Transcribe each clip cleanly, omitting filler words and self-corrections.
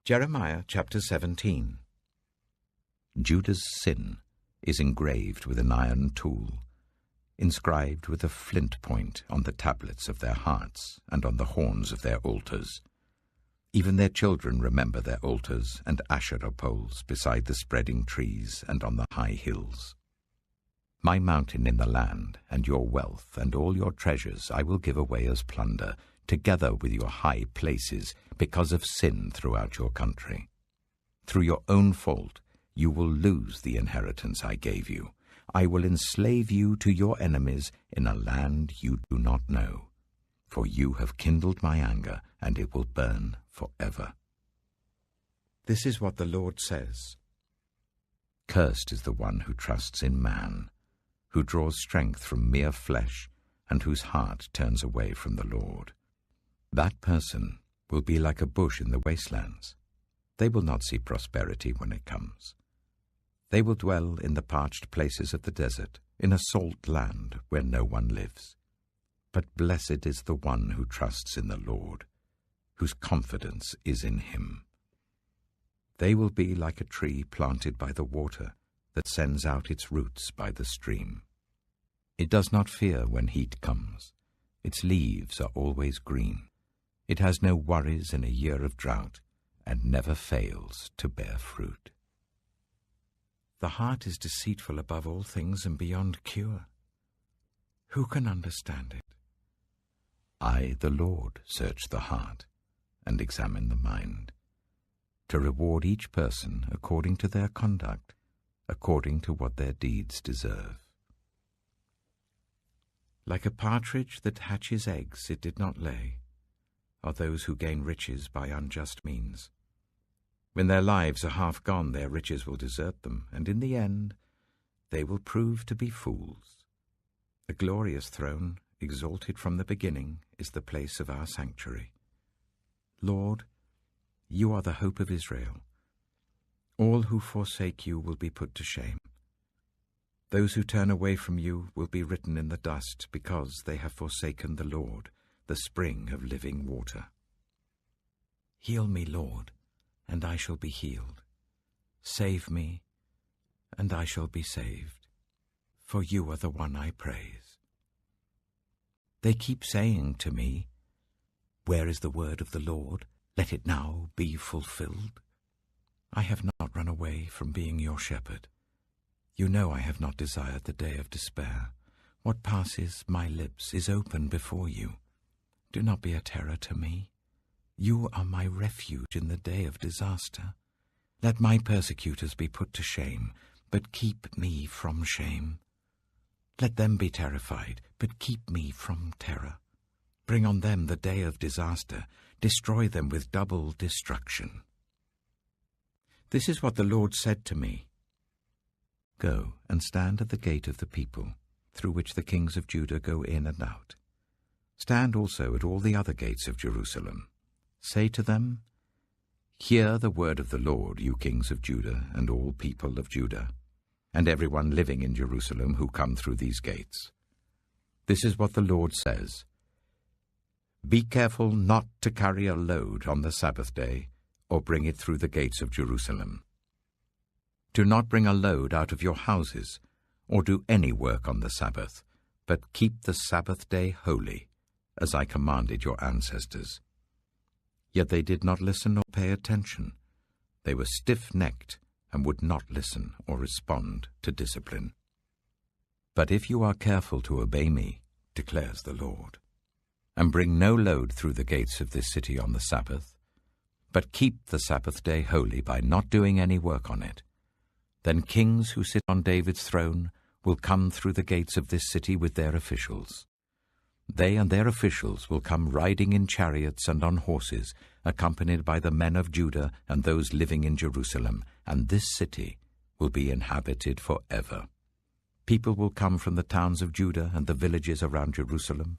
Jeremiah chapter 17. Judah's sin is engraved with an iron tool, inscribed with a flint point on the tablets of their hearts and on the horns of their altars. Even their children remember their altars and Asherah poles beside the spreading trees and on the high hills. My mountain in the land, and your wealth, and all your treasures I will give away as plunder, together with your high places, because of sin throughout your country. Through your own fault you will lose the inheritance I gave you. I will enslave you to your enemies in a land you do not know. For you have kindled my anger, and it will burn forever. This is what the Lord says. Cursed is the one who trusts in man, who draws strength from mere flesh, and whose heart turns away from the Lord. That person will be like a bush in the wastelands. They will not see prosperity when it comes. They will dwell in the parched places of the desert, in a salt land where no one lives. But blessed is the one who trusts in the Lord, whose confidence is in him. They will be like a tree planted by the water that sends out its roots by the stream. It does not fear when heat comes. Its leaves are always green. It has no worries in a year of drought, and never fails to bear fruit. The heart is deceitful above all things and beyond cure. Who can understand it? I, the Lord, search the heart and examine the mind, to reward each person according to their conduct, according to what their deeds deserve. Like a partridge that hatches eggs it did not lay, are those who gain riches by unjust means. When their lives are half gone, their riches will desert them, and in the end they will prove to be fools. A glorious throne, exalted from the beginning, is the place of our sanctuary. Lord, you are the hope of Israel. All who forsake you will be put to shame. Those who turn away from you will be written in the dust, because they have forsaken the Lord, the spring of living water. Heal me, Lord, and I shall be healed. Save me, and I shall be saved, for you are the one I praise. They keep saying to me, where is the word of the Lord? Let it now be fulfilled. I have not run away from being your shepherd. You know I have not desired the day of despair. What passes my lips is open before you. Do not be a terror to me. You are my refuge in the day of disaster. Let my persecutors be put to shame, but keep me from shame. Let them be terrified, but keep me from terror. Bring on them the day of disaster. Destroy them with double destruction. This is what the Lord said to me. Go and stand at the gate of the people, through which the kings of Judah go in and out. Stand also at all the other gates of Jerusalem. Say to them, hear the word of the Lord, you kings of Judah and all people of Judah, and everyone living in Jerusalem who come through these gates. This is what the Lord says. Be careful not to carry a load on the Sabbath day, or bring it through the gates of Jerusalem. Do not bring a load out of your houses, or do any work on the Sabbath, but keep the Sabbath day holy, as I commanded your ancestors. Yet they did not listen or pay attention. They were stiff-necked and would not listen or respond to discipline. But if you are careful to obey me, declares the Lord, and bring no load through the gates of this city on the Sabbath, but keep the Sabbath day holy by not doing any work on it, then kings who sit on David's throne will come through the gates of this city with their officials. They and their officials will come riding in chariots and on horses, accompanied by the men of Judah and those living in Jerusalem, and this city will be inhabited forever. People will come from the towns of Judah and the villages around Jerusalem,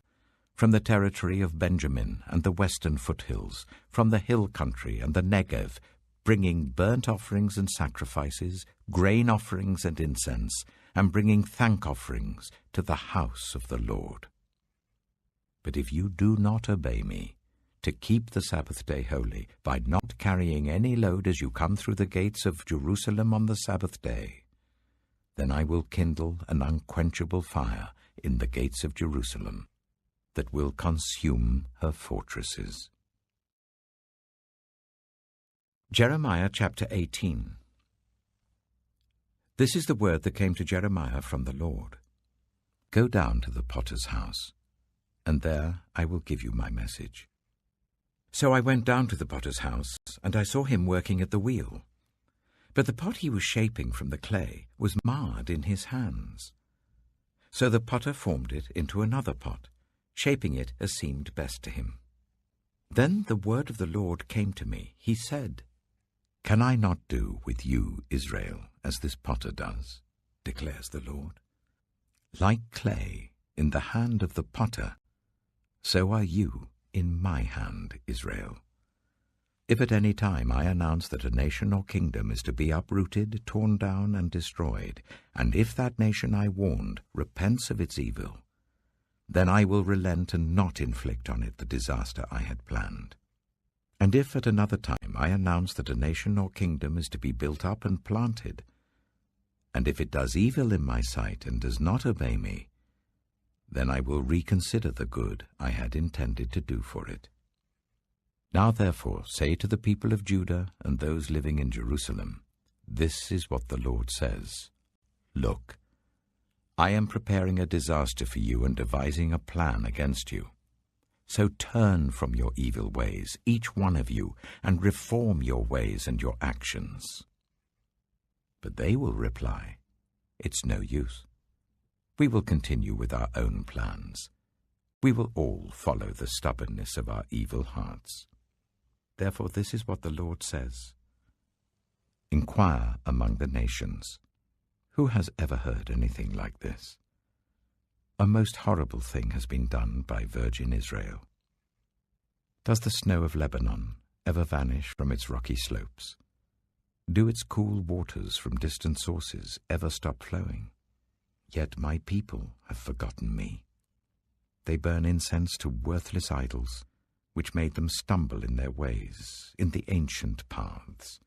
from the territory of Benjamin and the western foothills, from the hill country and the Negev, bringing burnt offerings and sacrifices, grain offerings and incense, and bringing thank offerings to the house of the Lord. But if you do not obey me, to keep the Sabbath day holy, by not carrying any load as you come through the gates of Jerusalem on the Sabbath day, then I will kindle an unquenchable fire in the gates of Jerusalem that will consume her fortresses. Jeremiah chapter 18. This is the word that came to Jeremiah from the Lord. Go down to the potter's house, and there I will give you my message. So I went down to the potter's house, and I saw him working at the wheel. But the pot he was shaping from the clay was marred in his hands. So the potter formed it into another pot, shaping it as seemed best to him. Then the word of the Lord came to me. He said, Can I not do with you, Israel, as this potter does, declares the Lord? Like clay in the hand of the potter, so are you in my hand, Israel. If at any time I announce that a nation or kingdom is to be uprooted, torn down, and destroyed, and if that nation I warned repents of its evil, then I will relent and not inflict on it the disaster I had planned. And if at another time I announce that a nation or kingdom is to be built up and planted, and if it does evil in my sight and does not obey me, then I will reconsider the good I had intended to do for it. Now therefore say to the people of Judah and those living in Jerusalem, This is what the Lord says. Look, I am preparing a disaster for you and devising a plan against you. So turn from your evil ways, each one of you, and reform your ways and your actions. But they will reply, It's no use. We will continue with our own plans. We will all follow the stubbornness of our evil hearts. Therefore this is what the Lord says. Inquire among the nations. Who has ever heard anything like this? A most horrible thing has been done by virgin Israel. Does the snow of Lebanon ever vanish from its rocky slopes? Do its cool waters from distant sources ever stop flowing? Yet my people have forgotten me. They burn incense to worthless idols, which made them stumble in their ways, in the ancient paths.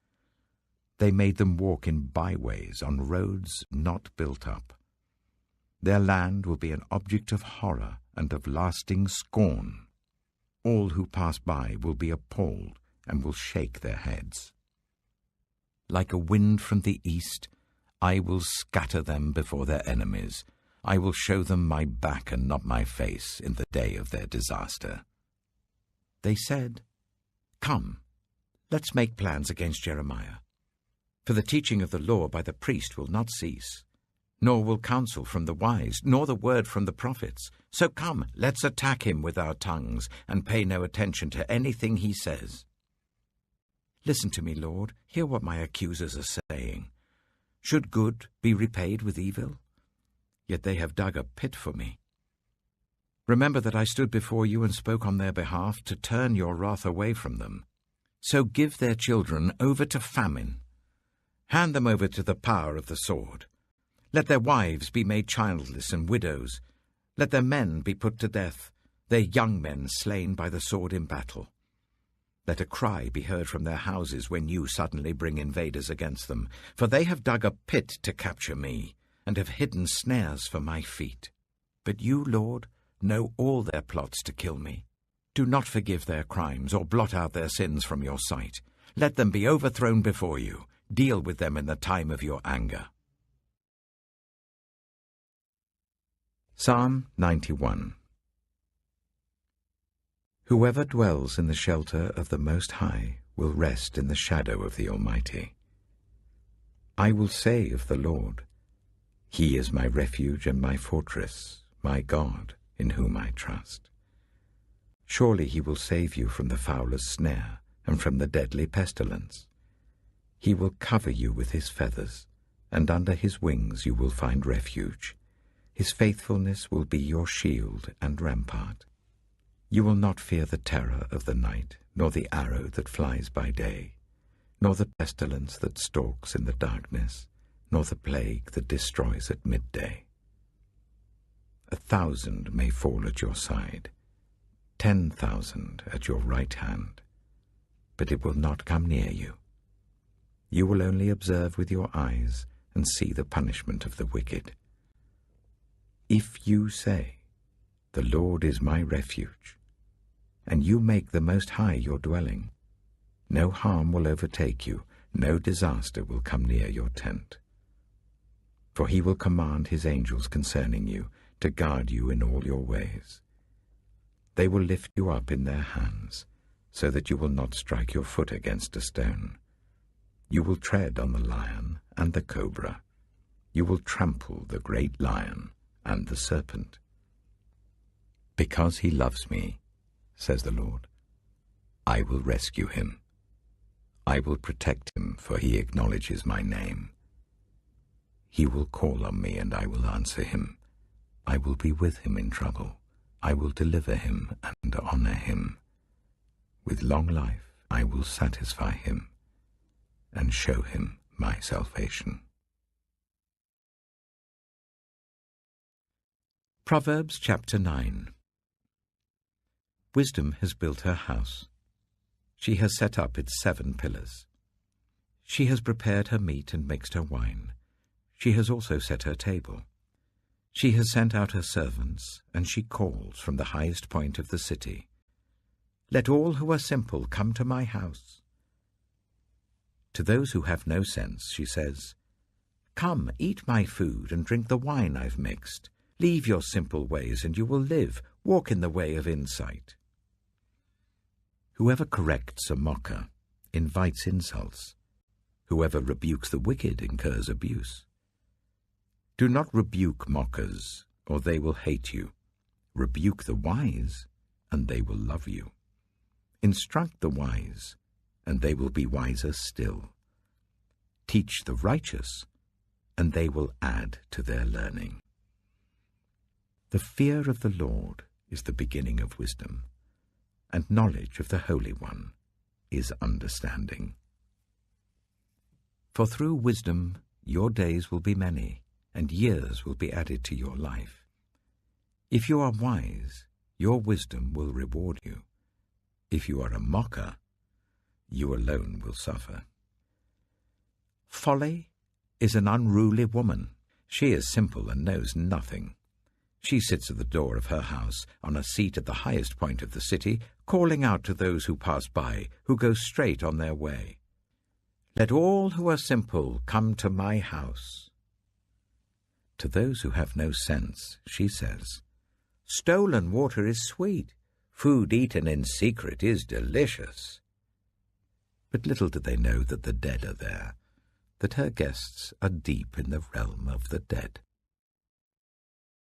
They made them walk in byways, on roads not built up. Their land will be an object of horror and of lasting scorn. All who pass by will be appalled and will shake their heads. Like a wind from the east, I will scatter them before their enemies. I will show them my back and not my face in the day of their disaster. They said, Come, let's make plans against Jeremiah. For the teaching of the law by the priest will not cease, nor will counsel from the wise, nor the word from the prophets. So come, let's attack him with our tongues, and pay no attention to anything he says. Listen to me, Lord, hear what my accusers are saying. Should good be repaid with evil? Yet they have dug a pit for me. Remember that I stood before you and spoke on their behalf to turn your wrath away from them. So give their children over to famine. Hand them over to the power of the sword. Let their wives be made childless and widows. Let their men be put to death, their young men slain by the sword in battle. Let a cry be heard from their houses when you suddenly bring invaders against them, for they have dug a pit to capture me, and have hidden snares for my feet. But you, Lord, know all their plots to kill me. Do not forgive their crimes or blot out their sins from your sight. Let them be overthrown before you. Deal with them in the time of your anger. Psalm 91. Whoever dwells in the shelter of the Most High will rest in the shadow of the Almighty. I will say of the Lord, He is my refuge and my fortress, my God, in whom I trust. Surely he will save you from the fowler's snare and from the deadly pestilence. He will cover you with his feathers, and under his wings you will find refuge. His faithfulness will be your shield and rampart. You will not fear the terror of the night, nor the arrow that flies by day, nor the pestilence that stalks in the darkness, nor the plague that destroys at midday. 1,000 may fall at your side, 10,000 at your right hand, but it will not come near you. You will only observe with your eyes and see the punishment of the wicked. If you say, "The Lord is my refuge," and you make the Most High your dwelling, no harm will overtake you, no disaster will come near your tent. For he will command his angels concerning you to guard you in all your ways. They will lift you up in their hands, so that you will not strike your foot against a stone. You will tread on the lion and the cobra. You will trample the great lion and the serpent. Because he loves me, says the Lord, I will rescue him. I will protect him, for he acknowledges my name. He will call on me, and I will answer him. I will be with him in trouble. I will deliver him and honor him. With long life I will satisfy him and show him my salvation. Proverbs chapter 9. Wisdom has built her house. She has set up its 7 pillars. She has prepared her meat and mixed her wine. She has also set her table. She has sent out her servants, and she calls from the highest point of the city. Let all who are simple come to my house. To those who have no sense, she says, Come, eat my food and drink the wine I've mixed. Leave your simple ways, and you will live. Walk in the way of insight. Whoever corrects a mocker invites insults. Whoever rebukes the wicked incurs abuse. Do not rebuke mockers, or they will hate you. Rebuke the wise, and they will love you. Instruct the wise, and they will be wiser still. Teach the righteous, and they will add to their learning. The fear of the Lord is the beginning of wisdom, and knowledge of the Holy One is understanding. For through wisdom your days will be many, and years will be added to your life. If you are wise, your wisdom will reward you. If you are a mocker, you alone will suffer. Folly is an unruly woman. She is simple and knows nothing. She sits at the door of her house, on a seat at the highest point of the city, calling out to those who pass by, who go straight on their way. Let all who are simple come to my house. To those who have no sense, she says, Stolen water is sweet. Food eaten in secret is delicious. But little do they know that the dead are there, that her guests are deep in the realm of the dead.